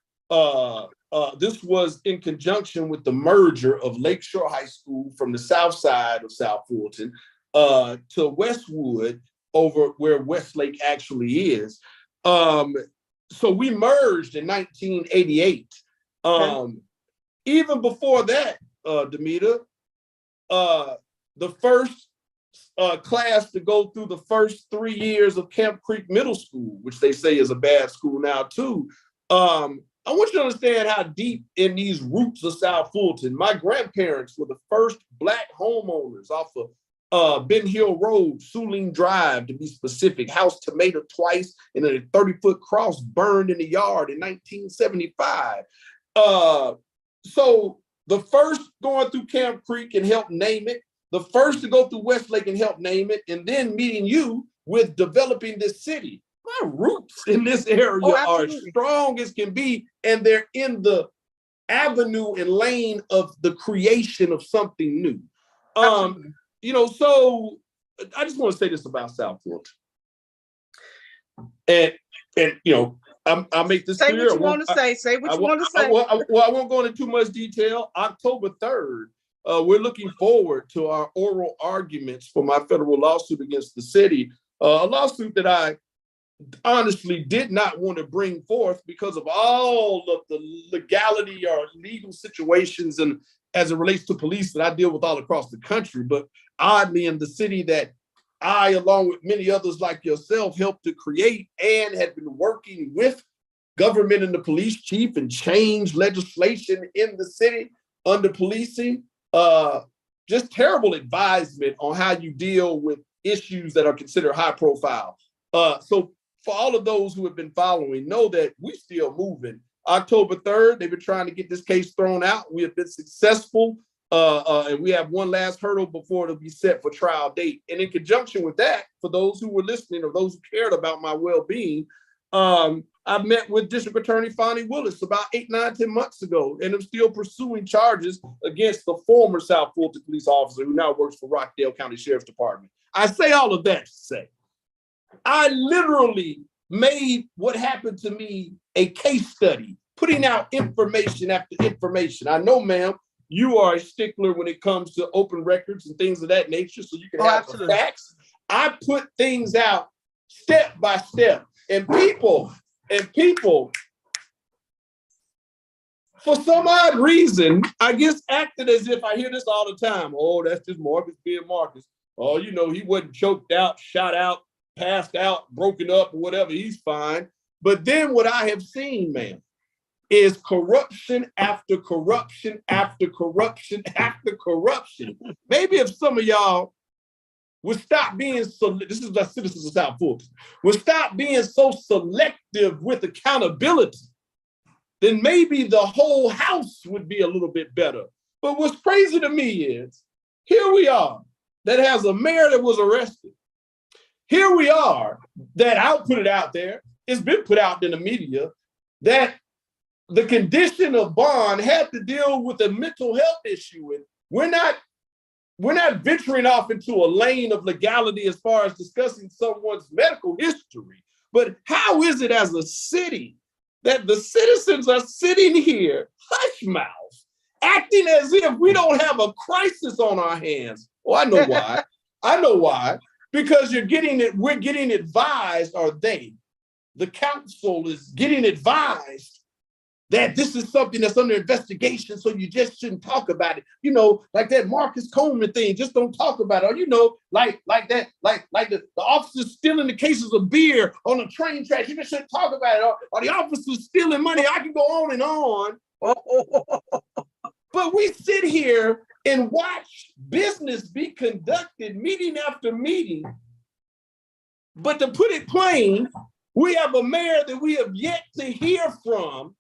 this was in conjunction with the merger of Lakeshore High School from the south side of South Fulton to Westwood, over where Westlake actually is. So we merged in 1988. Even before that, Damita, the first class to go through the first 3 years of Camp Creek Middle School, which they say is a bad school now too. I want you to understand how deep in these roots of South Fulton. My grandparents were the first Black homeowners off of Ben Hill Road, Suling Drive, to be specific. House tomato twice, and then a 30-foot cross burned in the yard in 1975. So the first going through Camp Creek and help name it, the first to go through Westlake and help name it, and then meeting you with developing this city. My roots in this area are as strong as can be, and they're in the avenue and lane of the creation of something new. So I just want to say this about South Fulton. And I'll make this clear. Say what you want to say. Say what you want to say. I won't go into too much detail. October 3rd, we're looking forward to our oral arguments for my federal lawsuit against the city, a lawsuit that I honestly did not want to bring forth because of all of the legality or legal situations and as it relates to police that I deal with all across the country. But oddly, in the city that I, along with many others like yourself, helped to create and had been working with government and the police chief and change legislation in the city under policing, just terrible advisement on how you deal with issues that are considered high profile. So for all of those who have been following, know that we're still moving. October 3rd, they've been trying to get this case thrown out. We have been successful, and we have one last hurdle before it'll be set for trial date. And in conjunction with that, for those who were listening or those who cared about my well-being, I met with District Attorney Fonnie Willis about 8, 9, 10 months ago, and I'm still pursuing charges against the former South Fulton police officer who now works for Rockdale County Sheriff's Department. I say all of that to say, I literally made what happened to me a case study, putting out information after information. I know, ma'am, you are a stickler when it comes to open records and things of that nature, so you can have the facts. I put things out step by step, and people, for some odd reason, I guess acted as if I hear this all the time. Oh, that's just Marcus being Marcus. Oh, you know, he wasn't choked out, shot out, passed out, broken up, or whatever. He's fine. But then what I have seen, man, is corruption after corruption after corruption after corruption. Maybe if some of y'all would stop being this is the citizens of South Fulton, would stop being so selective with accountability, then maybe the whole house would be a little bit better. But what's crazy to me is, here we are, that has a mayor that was arrested. Here we are, that I'll put it out there, it's been put out in the media, that the condition of bond had to deal with a mental health issue. And we're not venturing off into a lane of legality as far as discussing someone's medical history. But how is it as a city that the citizens are sitting here, hush mouth, acting as if we don't have a crisis on our hands? Oh, I know why. I know why. Because we're getting advised, or the council is getting advised that this is something that's under investigation, so you just shouldn't talk about it. You know, like that Marcus Coleman thing, just don't talk about it. Or, you know, like the officers stealing the cases of beer on the train tracks, you just shouldn't talk about it. Or the officers stealing money, I can go on and on. But we sit here and watch business be conducted meeting after meeting. But to put it plain, we have a mayor that we have yet to hear from,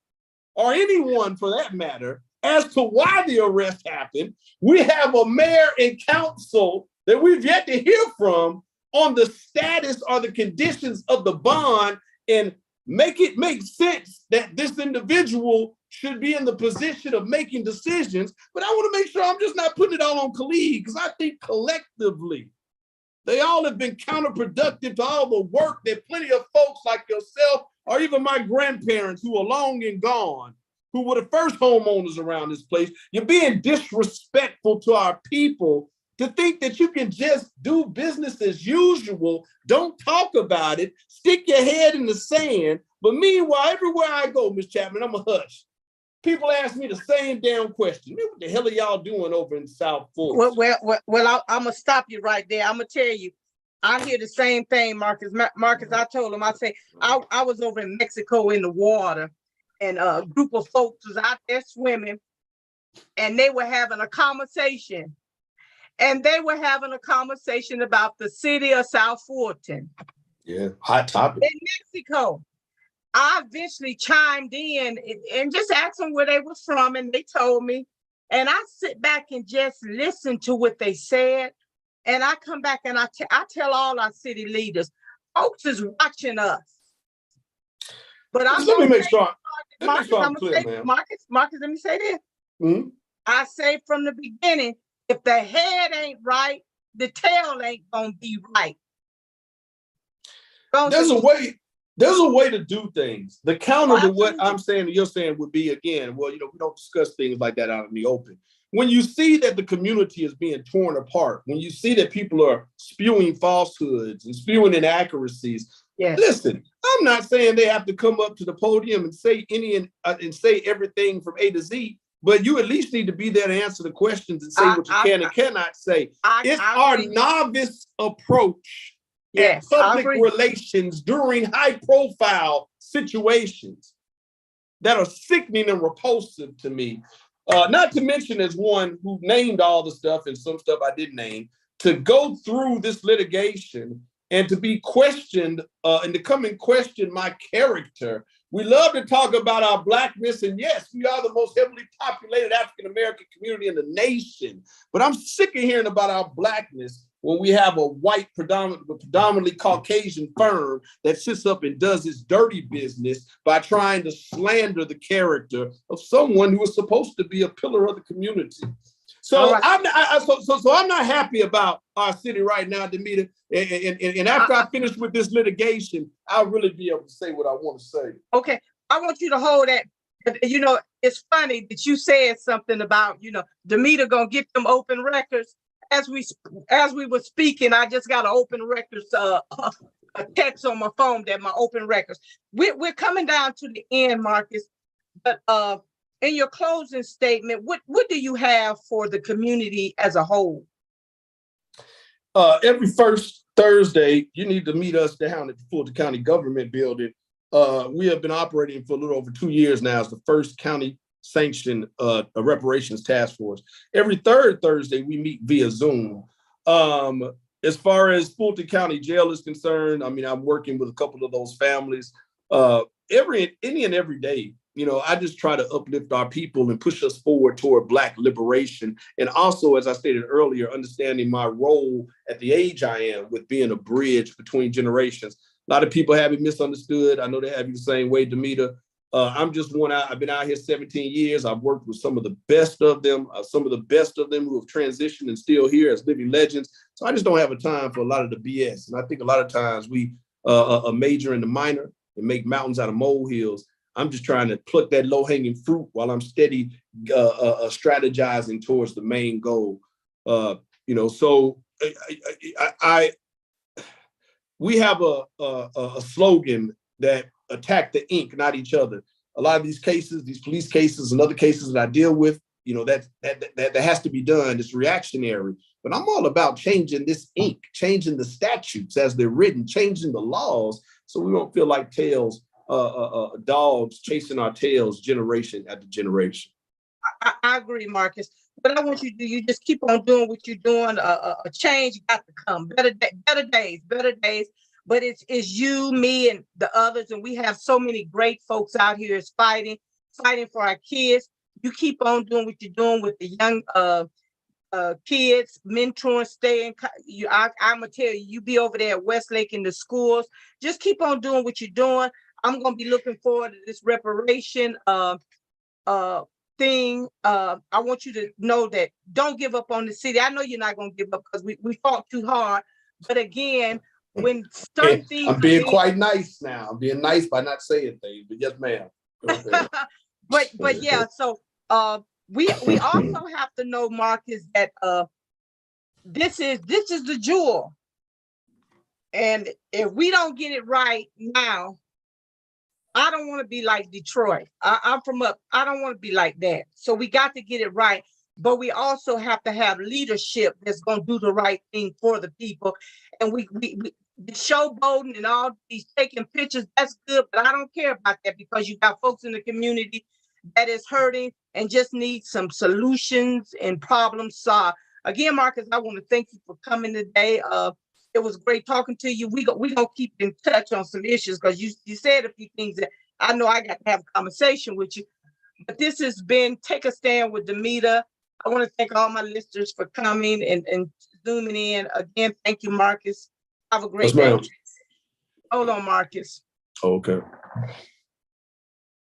or anyone for that matter, as to why the arrest happened. We have a mayor and council that we've yet to hear from on the status or the conditions of the bond, and make it make sense that this individual should be in the position of making decisions. But I want to make sure I'm just not putting it all on Khalid, because I think collectively, they all have been counterproductive to all the work that plenty of folks like yourself, or even my grandparents who are long and gone, who were the first homeowners around this place. You're being disrespectful to our people to think that you can just do business as usual, don't talk about it, stick your head in the sand. But meanwhile, everywhere I go, Ms. Chapman, I'm a hush. People ask me the same damn question. What the hell are y'all doing over in South Fulton? Well, I'm going to stop you right there. I'm going to tell you, I hear the same thing, Marcus. Marcus, I told him, I say, I was over in Mexico in the water, and a group of folks was out there swimming, and they were having a conversation. And they were having a conversation about the city of South Fulton. Yeah, hot topic. In Mexico. I eventually chimed in and just asked them where they were from, and they told me. And I sit back and just listen to what they said. And I come back and I tell all our city leaders, folks is watching us. But let me make sure I'm clear, man. Marcus, let me say this. Mm-hmm. I say from the beginning, if the head ain't right, the tail ain't gonna be right. There's a way to do things. The counter to what I'm saying and you're saying would be, again, well, you know, we don't discuss things like that out in the open. When you see that the community is being torn apart, when you see that people are spewing falsehoods and spewing inaccuracies, listen, I'm not saying they have to come up to the podium and say and say everything from A to Z, but you at least need to be there to answer the questions and say what you can and cannot say. It's our novice approach at public relations during high-profile situations that are sickening and repulsive to me. Not to mention, as one who named all the stuff and some stuff I didn't name, to go through this litigation and to be questioned and to come and question my character. We love to talk about our Blackness, and yes, we are the most heavily populated African-American community in the nation. But I'm sick of hearing about our Blackness when we have a white, predominantly Caucasian firm that sits up and does its dirty business by trying to slander the character of someone who is supposed to be a pillar of the community. So I'm not happy about our city right now, Damita. And after I finish with this litigation, I'll really be able to say what I want to say. Okay, I want you to hold that. You know, it's funny that you said something about, you know, Damita gonna get them open records. As we were speaking, I just got an open records a text on my phone that my open records. We're coming down to the end, Marcus. But in your closing statement, what do you have for the community as a whole? Every first Thursday, you need to meet us down at the Fulton County Government Building. We have been operating for a little over 2 years now as the first county sanctioned a reparations task force. Every third Thursday, we meet via Zoom. As far as Fulton County Jail is concerned, I mean, I'm working with a couple of those families any and every day. You know, I just try to uplift our people and push us forward toward Black liberation. And also, as I stated earlier, understanding my role at the age I am with being a bridge between generations. A lot of people have it misunderstood. I know they have you the same way, Damita. I'm just one out. I've been out here 17 years. I've worked with some of the best of them who have transitioned and still here as living legends. So I just don't have a time for a lot of the BS. And I think a lot of times we major in the minor and make mountains out of molehills. I'm just trying to pluck that low-hanging fruit while I'm steady strategizing towards the main goal. You know, so we have a slogan that attack the ink, not each other. A lot of these cases, these police cases and other cases that I deal with, you know, that has to be done. It's reactionary. But I'm all about changing this ink, changing the statutes as they're written, changing the laws so we don't feel like dogs chasing our tails generation after generation. I agree, Marcus. What I want you to do, you just keep on doing what you're doing. A change got to come. Better days. But it's you, me, and the others, and we have so many great folks out here is fighting for our kids. You keep on doing what you're doing with the young kids, mentoring, staying. I'm gonna tell you, you be over there at Westlake in the schools. Just keep on doing what you're doing. I'm gonna be looking forward to this reparation thing. I want you to know that don't give up on the city. I know you're not gonna give up because we fought too hard. But again, when certain things, I'm being quite nice now. I'm being nice by not saying things, but yes, ma'am. but yeah, so we also have to know, Marcus, that this is the jewel. And if we don't get it right now, I don't want to be like Detroit. I'm from up. I don't want to be like that. So we got to get it right. But we also have to have leadership that's going to do the right thing for the people. And we showboating and all these taking pictures, that's good. But I don't care about that because you got folks in the community that is hurting and just need some solutions and problems solved. Again, Marcus, I want to thank you for coming today. It was great talking to you. We gonna keep in touch on some issues because you said a few things that I know I got to have a conversation with you. But this has been Take a Stand with Damita. I want to thank all my listeners for coming and zooming in. Again, thank you, Marcus. Have a great day. Hold on, Marcus. Okay.